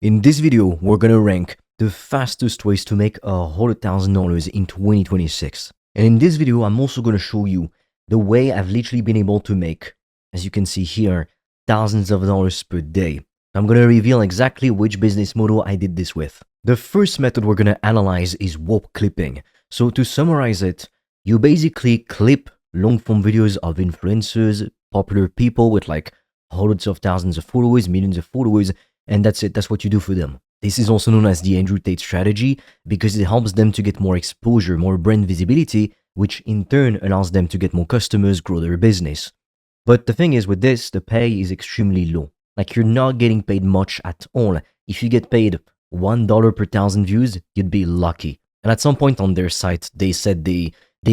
In this video, we're gonna rank the fastest ways to make $100,000 in 2026. And in this video, I'm also gonna show you the way I've literally been able to make, as you can see here, thousands of dollars per day. I'm gonna reveal exactly which business model I did this with. The first method we're gonna analyze is warp clipping. So to summarize it, you basically clip long form videos of influencers, popular people with like hundreds of thousands of followers, millions of followers, and that's it. That's what you do for them. This is also known as the Andrew Tate strategy because it helps them to get more exposure, more brand visibility, which in turn allows them to get more customers, grow their business. But the thing is with this, the pay is extremely low. Like you're not getting paid much at all. If you get paid $1 per thousand views, you'd be lucky. And at some point on their site, they said they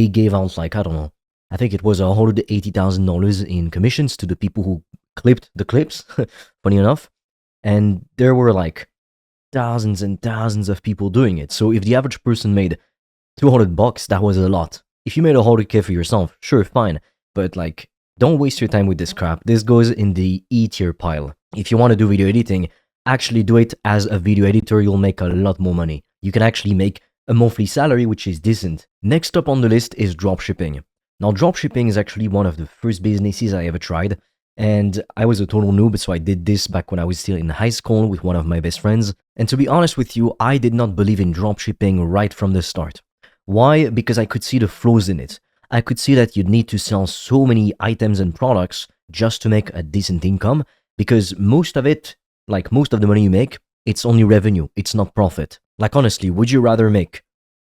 gave out like, I don't know, I think it was $180,000 in commissions to the people who clipped the clips, funny enough. And there were like thousands and thousands of people doing it. So if the average person made $200, that was a lot. If you made $100K for yourself, sure, fine. But like, don't waste your time with this crap. This goes in the E tier pile. If you want to do video editing, actually do it as a video editor. You'll make a lot more money. You can actually make a monthly salary, which is decent. Next up on the list is dropshipping. Now, dropshipping is actually one of the first businesses I ever tried. And I was a total noob, so I did this back when I was still in high school with one of my best friends. And to be honest with you, I did not believe in dropshipping right from the start. Why? Because I could see the flaws in it. I could see that you'd need to sell so many items and products just to make a decent income, because most of it, like most of the money you make, it's only revenue, it's not profit. Like honestly, would you rather make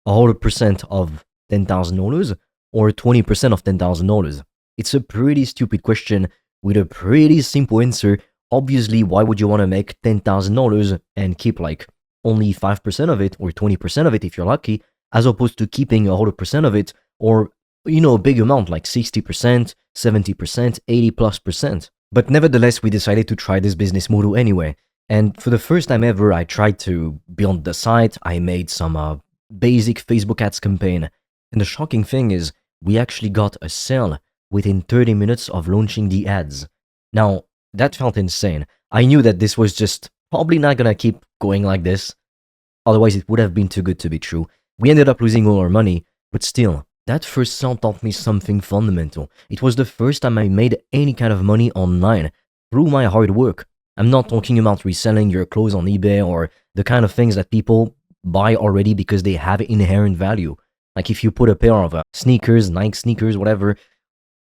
100% of $10,000 or 20% of $10,000? It's a pretty stupid question with a pretty simple answer. Obviously, why would you want to make $10,000 and keep like only 5% of it or 20% of it if you're lucky, as opposed to keeping 100% of it, or a big amount like 60%, 70%, 80+%. But nevertheless, we decided to try this business model anyway. And for the first time ever, I tried to build the site. I made some basic Facebook ads campaign. And the shocking thing is, we actually got a sale within 30 minutes of launching the ads. Now, that felt insane. I knew that this was just probably not gonna keep going like this. Otherwise, it would have been too good to be true. We ended up losing all our money, but still, that first sale taught me something fundamental. It was the first time I made any kind of money online through my hard work. I'm not talking about reselling your clothes on eBay or the kind of things that people buy already because they have inherent value. Like if you put a pair of sneakers, Nike sneakers, whatever,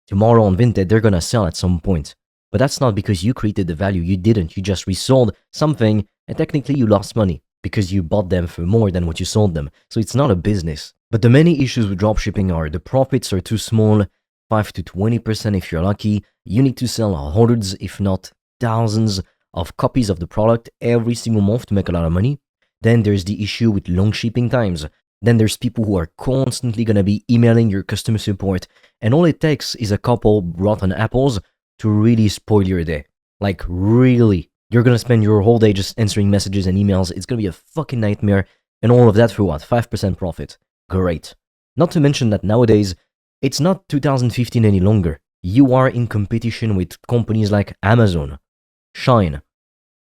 tomorrow on Vinted, they're gonna sell at some point. But that's not because you created the value. You didn't. You just resold something, and technically you lost money because you bought them for more than what you sold them. So it's not a business. But the many issues with dropshipping are the profits are too small, 5 to 20% if you're lucky. You need to sell hundreds, if not thousands, of copies of the product every single month to make a lot of money. Then there's the issue with long shipping times. Then there's people who are constantly going to be emailing your customer support, and all it takes is a couple rotten apples to really spoil your day. Like really, you're going to spend your whole day just answering messages and emails. It's going to be a fucking nightmare, and all of that for what? 5% profit. Great. Not to mention that nowadays, it's not 2015 any longer. You are in competition with companies like Amazon, Shine,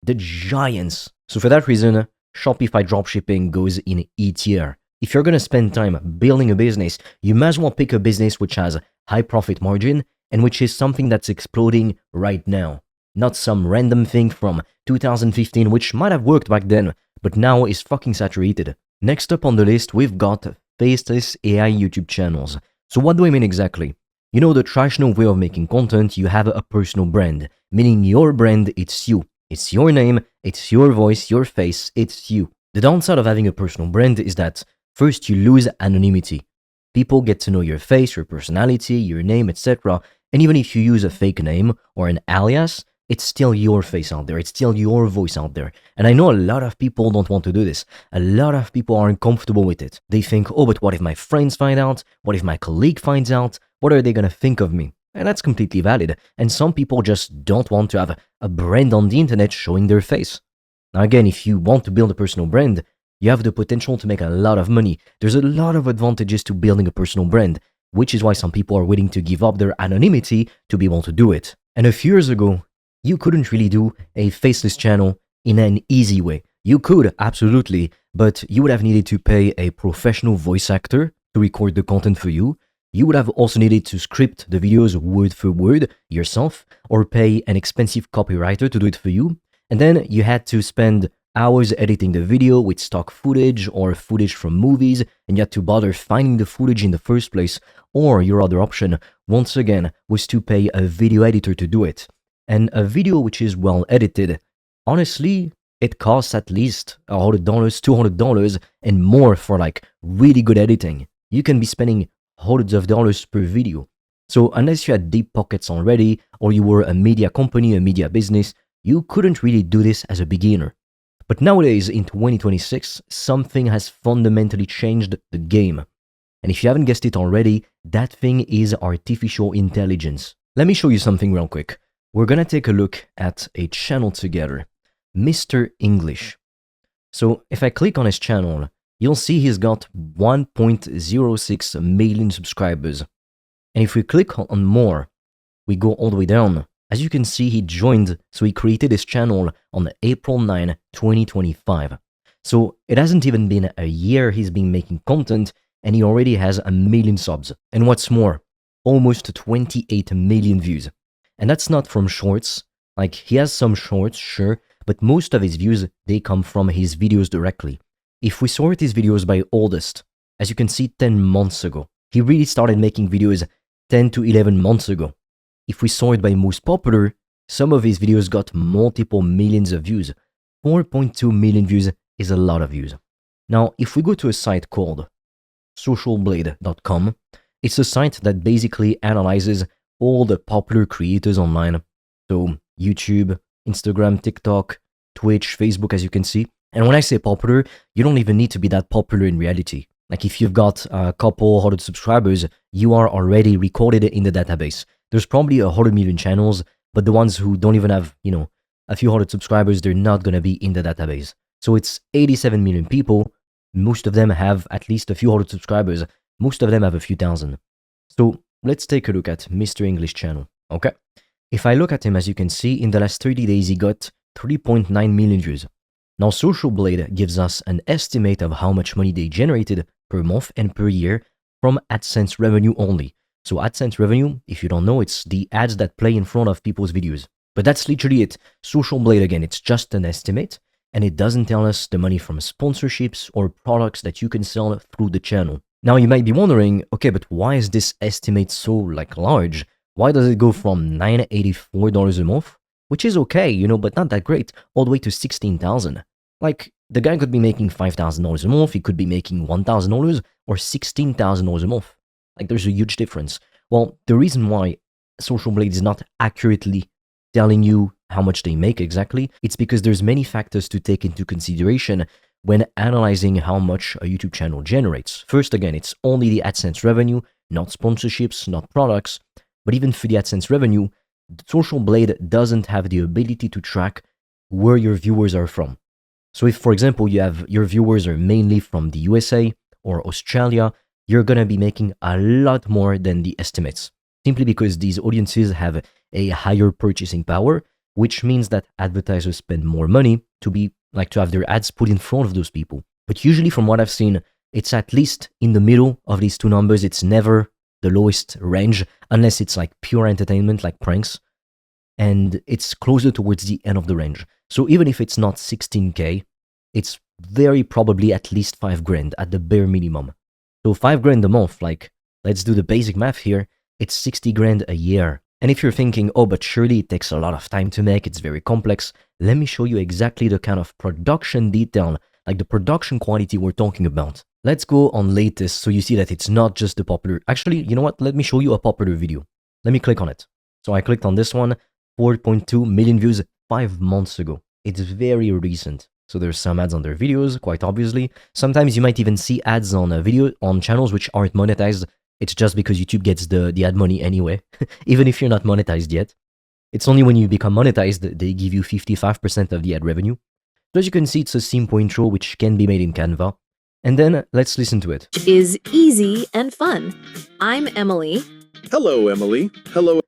the giants. So for that reason, Shopify dropshipping goes in E tier. If you're going to spend time building a business, you might as well pick a business which has high profit margin and which is something that's exploding right now. Not some random thing from 2015 which might have worked back then, but now is fucking saturated. Next up on the list, we've got faceless AI YouTube channels. So what do I mean exactly? You know, the traditional way of making content, you have a personal brand, meaning your brand, it's you. It's your name, it's your voice, your face, it's you. The downside of having a personal brand is that first, you lose anonymity. People get to know your face, your personality, your name, etc. And even if you use a fake name or an alias, it's still your face out there. It's still your voice out there. And I know a lot of people don't want to do this. A lot of people aren't comfortable with it. They think, oh, but what if my friends find out? What if my colleague finds out? What are they going to think of me? And that's completely valid. And some people just don't want to have a brand on the internet showing their face. Now again, if you want to build a personal brand, you have the potential to make a lot of money. There's a lot of advantages to building a personal brand, which is why some people are willing to give up their anonymity to be able to do it. And a few years ago, you couldn't really do a faceless channel in an easy way. You could, absolutely, but you would have needed to pay a professional voice actor to record the content for you. You would have also needed to script the videos word for word yourself, or pay an expensive copywriter to do it for you. And then you had to spend hours editing the video with stock footage or footage from movies, and you had to bother finding the footage in the first place. Or your other option, once again, was to pay a video editor to do it. And a video which is well edited, honestly, it costs at least $100, $200, and more for like really good editing. You can be spending hundreds of dollars per video. So unless you had deep pockets already, or you were a media company, a media business, you couldn't really do this as a beginner. But nowadays, in 2026, something has fundamentally changed the game. And if you haven't guessed it already, that thing is artificial intelligence. Let me show you something real quick. We're gonna take a look at a channel together, Mr. English. So if I click on his channel, you'll see he's got 1.06 million subscribers. And if we click on more, we go all the way down. As you can see, he joined, so he created his channel on April 9, 2025. So it hasn't even been a year he's been making content, and he already has 1 million subs. And what's more, almost 28 million views. And that's not from shorts. Like, he has some shorts, sure, but most of his views, they come from his videos directly. If we sort his videos by oldest, as you can see, 10 months ago. He really started making videos 10 to 11 months ago. If we sort by most popular, some of his videos got multiple millions of views. 4.2 million views is a lot of views. Now, if we go to a site called socialblade.com, it's a site that basically analyzes all the popular creators online. So YouTube, Instagram, TikTok, Twitch, Facebook, as you can see. And when I say popular, you don't even need to be that popular in reality. Like, if you've got a couple hundred subscribers, you are already recorded in the database. There's probably 100 million channels, but the ones who don't even have, a few hundred subscribers, they're not going to be in the database. So it's 87 million people. Most of them have at least a few hundred subscribers. Most of them have a few thousand. So let's take a look at Mr. English channel, okay? If I look at him, as you can see, in the last 30 days, he got 3.9 million views. Now, Social Blade gives us an estimate of how much money they generated per month and per year from AdSense revenue only. So AdSense revenue, if you don't know, it's the ads that play in front of people's videos. But that's literally it. Social Blade, again, it's just an estimate, and it doesn't tell us the money from sponsorships or products that you can sell through the channel. Now, you might be wondering, okay, but why is this estimate so, large? Why does it go from $984 a month, which is okay, but not that great, all the way to $16,000? Like, the guy could be making $5,000 a month, he could be making $1,000 or $16,000 a month. Like, there's a huge difference. Well, the reason why Social Blade is not accurately telling you how much they make exactly, it's because there's many factors to take into consideration when analyzing how much a YouTube channel generates. First, again, it's only the AdSense revenue, not sponsorships, not products. But even for the AdSense revenue, Social Blade doesn't have the ability to track where your viewers are from. So if, for example, your viewers are mainly from the USA or Australia, you're going to be making a lot more than the estimates, simply because these audiences have a higher purchasing power, which means that advertisers spend more money to have their ads put in front of those people. But usually, from what I've seen, it's at least in the middle of these two numbers. It's never the lowest range, unless it's like pure entertainment, like pranks, and it's closer towards the end of the range. So even if it's not 16K, it's very probably at least 5 grand at the bare minimum. So 5 grand a month, let's do the basic math here, it's 60 grand a year. And if you're thinking, oh, but surely it takes a lot of time to make, it's very complex, let me show you exactly the kind of production detail, like the production quality we're talking about. Let's go on latest so you see that it's not just the popular. Actually, you know what? Let me show you a popular video. Let me click on it. So I clicked on this one, 4.2 million views 5 months ago. It's very recent. So there's some ads on their videos, quite obviously. Sometimes you might even see ads on a video on channels which aren't monetized. It's just because YouTube gets the ad money anyway, even if you're not monetized yet. It's only when you become monetized they give you 55% of the ad revenue. So as you can see, it's a simple intro which can be made in Canva. And then let's listen to it. Is easy and fun. I'm Emily. Hello, Emily. Hello.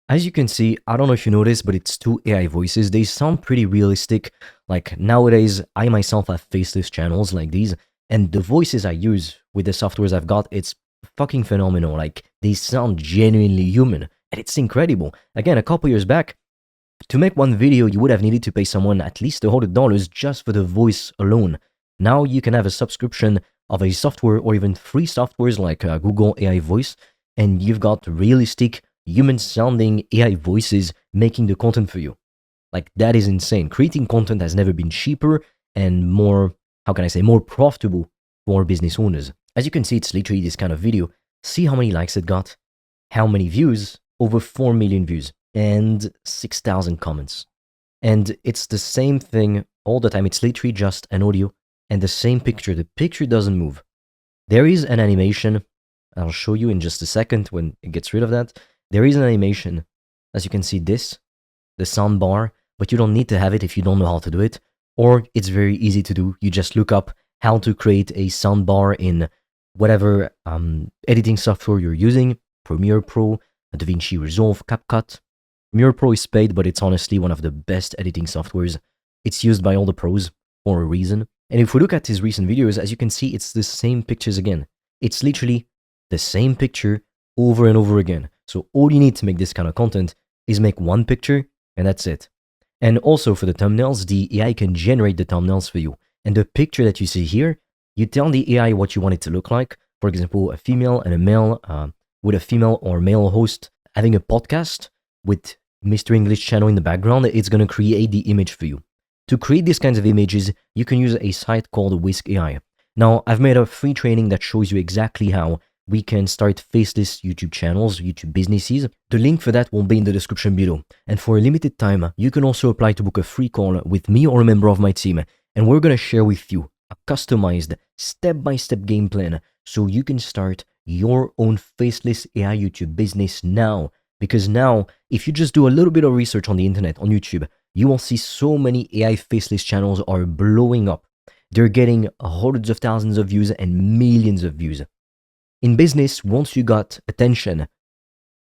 As you can see, I don't know if you noticed, but it's two AI voices. They sound pretty realistic. Like nowadays, I myself have faceless channels like these, and the voices I use with the softwares I've got, it's fucking phenomenal. Like they sound genuinely human, and it's incredible. Again, a couple years back, to make one video, you would have needed to pay someone at least $100 just for the voice alone. Now you can have a subscription of a software or even free softwares like Google AI Voice, and you've got realistic, human-sounding AI voices making the content for you. Like, that is insane. Creating content has never been cheaper and more, how can I say, more profitable for business owners. As you can see, it's literally this kind of video. See how many likes it got, how many views, over 4 million views, and 6,000 comments. And it's the same thing all the time. It's literally just an audio and the same picture. The picture doesn't move. There is an animation. I'll show you in just a second when it gets rid of that. There is an animation. As you can see, this, the sound bar, but you don't need to have it if you don't know how to do it. Or it's very easy to do. You just look up how to create a sound bar in whatever editing software you're using, Premiere Pro, DaVinci Resolve, CapCut. Premiere Pro is paid, but it's honestly one of the best editing softwares. It's used by all the pros for a reason. And if we look at his recent videos, as you can see, it's the same pictures again. It's literally the same picture over and over again. So all you need to make this kind of content is make one picture, and that's it. And also for the thumbnails, the AI can generate the thumbnails for you. And the picture that you see here, you tell the AI what you want it to look like. For example, a female and a male, with a female or male host having a podcast with Mr. English channel in the background, it's going to create the image for you. To create these kinds of images, you can use a site called Whisk AI. Now, I've made a free training that shows you exactly how we can start faceless YouTube channels, YouTube businesses. The link for that will be in the description below. And for a limited time, you can also apply to book a free call with me or a member of my team. And we're going to share with you a customized step-by-step game plan so you can start your own faceless AI YouTube business now. Because now, if you just do a little bit of research on the internet, on YouTube, you will see so many AI faceless channels are blowing up. They're getting hundreds of thousands of views and millions of views. In business, once you got attention,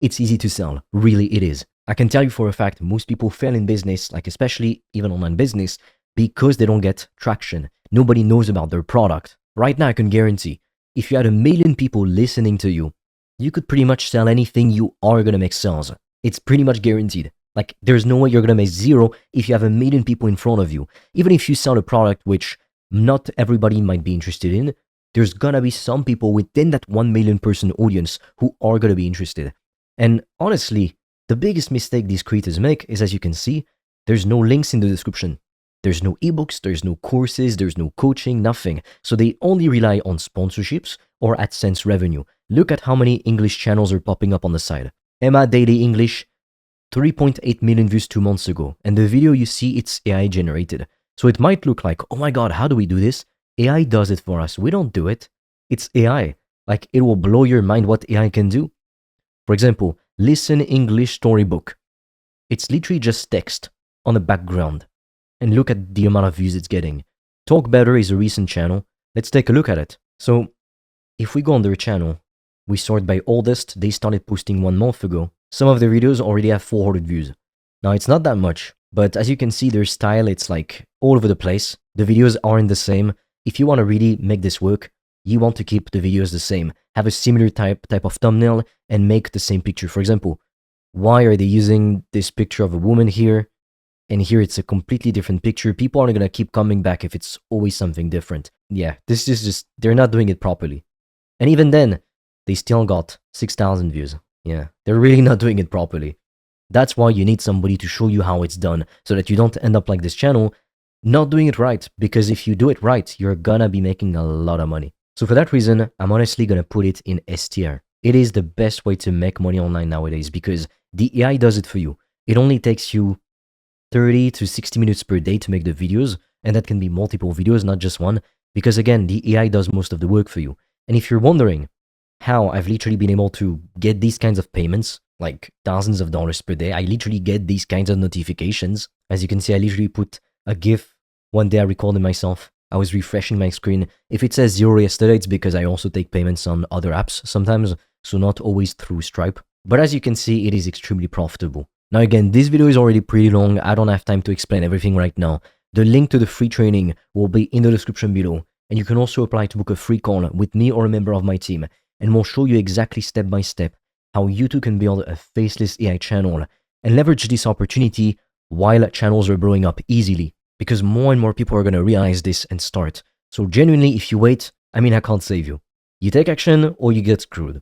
it's easy to sell. Really, it is. I can tell you for a fact, most people fail in business, like especially even online business, because they don't get traction. Nobody knows about their product. Right now, I can guarantee, if you had 1 million people listening to you, you could pretty much sell anything you are going to make sales. It's pretty much guaranteed. Like, there's no way you're going to make zero if you have 1 million people in front of you. Even if you sell a product which not everybody might be interested in, there's going to be some people within that 1 million person audience who are going to be interested. And honestly, the biggest mistake these creators make is, as you can see, there's no links in the description. There's no ebooks, there's no courses, there's no coaching, nothing. So they only rely on sponsorships or AdSense revenue. Look at how many English channels are popping up on the side. Emma Daily English, 3.8 million views 2 months ago. And the video you see, it's AI generated. So it might look like, oh my God, how do we do this? AI does it for us. We don't do it. It's AI. Like, it will blow your mind what AI can do. For example, Listen English Storybook. It's literally just text on the background. And look at the amount of views it's getting. Talk Better is a recent channel. Let's take a look at it. So, if we go on their channel, we sort by oldest. They started posting 1 month ago. Some of their videos already have 400 views. Now, it's not that much, but as you can see, their style, it's like all over the place. The videos aren't the same. If you want to really make this work, you want to keep the videos the same. Have a similar type of thumbnail and make the same picture. For example, why are they using this picture of a woman here? And here it's a completely different picture. People aren't going to keep coming back if it's always something different. Yeah, this is just, they're not doing it properly. And even then, they still got 6,000 views. Yeah, they're really not doing it properly. That's why you need somebody to show you how it's done, so that you don't end up like this channel, not doing it right. Because if you do it right, you're gonna be making a lot of money. So for that reason, I'm honestly gonna put it in S tier. It is the best way to make money online nowadays because the AI does it for you. It only takes you 30 to 60 minutes per day to make the videos, and that can be multiple videos, not just one, because again, the AI does most of the work for you. And if you're wondering how I've literally been able to get these kinds of payments, like thousands of dollars per day, I literally get these kinds of notifications. As you can see, I literally put a GIF. One day I recorded myself. I was refreshing my screen. If it says 0 yesterday, it's because I also take payments on other apps sometimes, so not always through Stripe. But as you can see, it is extremely profitable. Now again, this video is already pretty long. I don't have time to explain everything right now. The link to the free training will be in the description below. And you can also apply to book a free call with me or a member of my team. And we'll show you exactly step by step how you too can build a faceless AI channel and leverage this opportunity while channels are blowing up easily. Because more and more people are going to realize this and start. So genuinely, if you wait, I can't save you. You take action or you get screwed.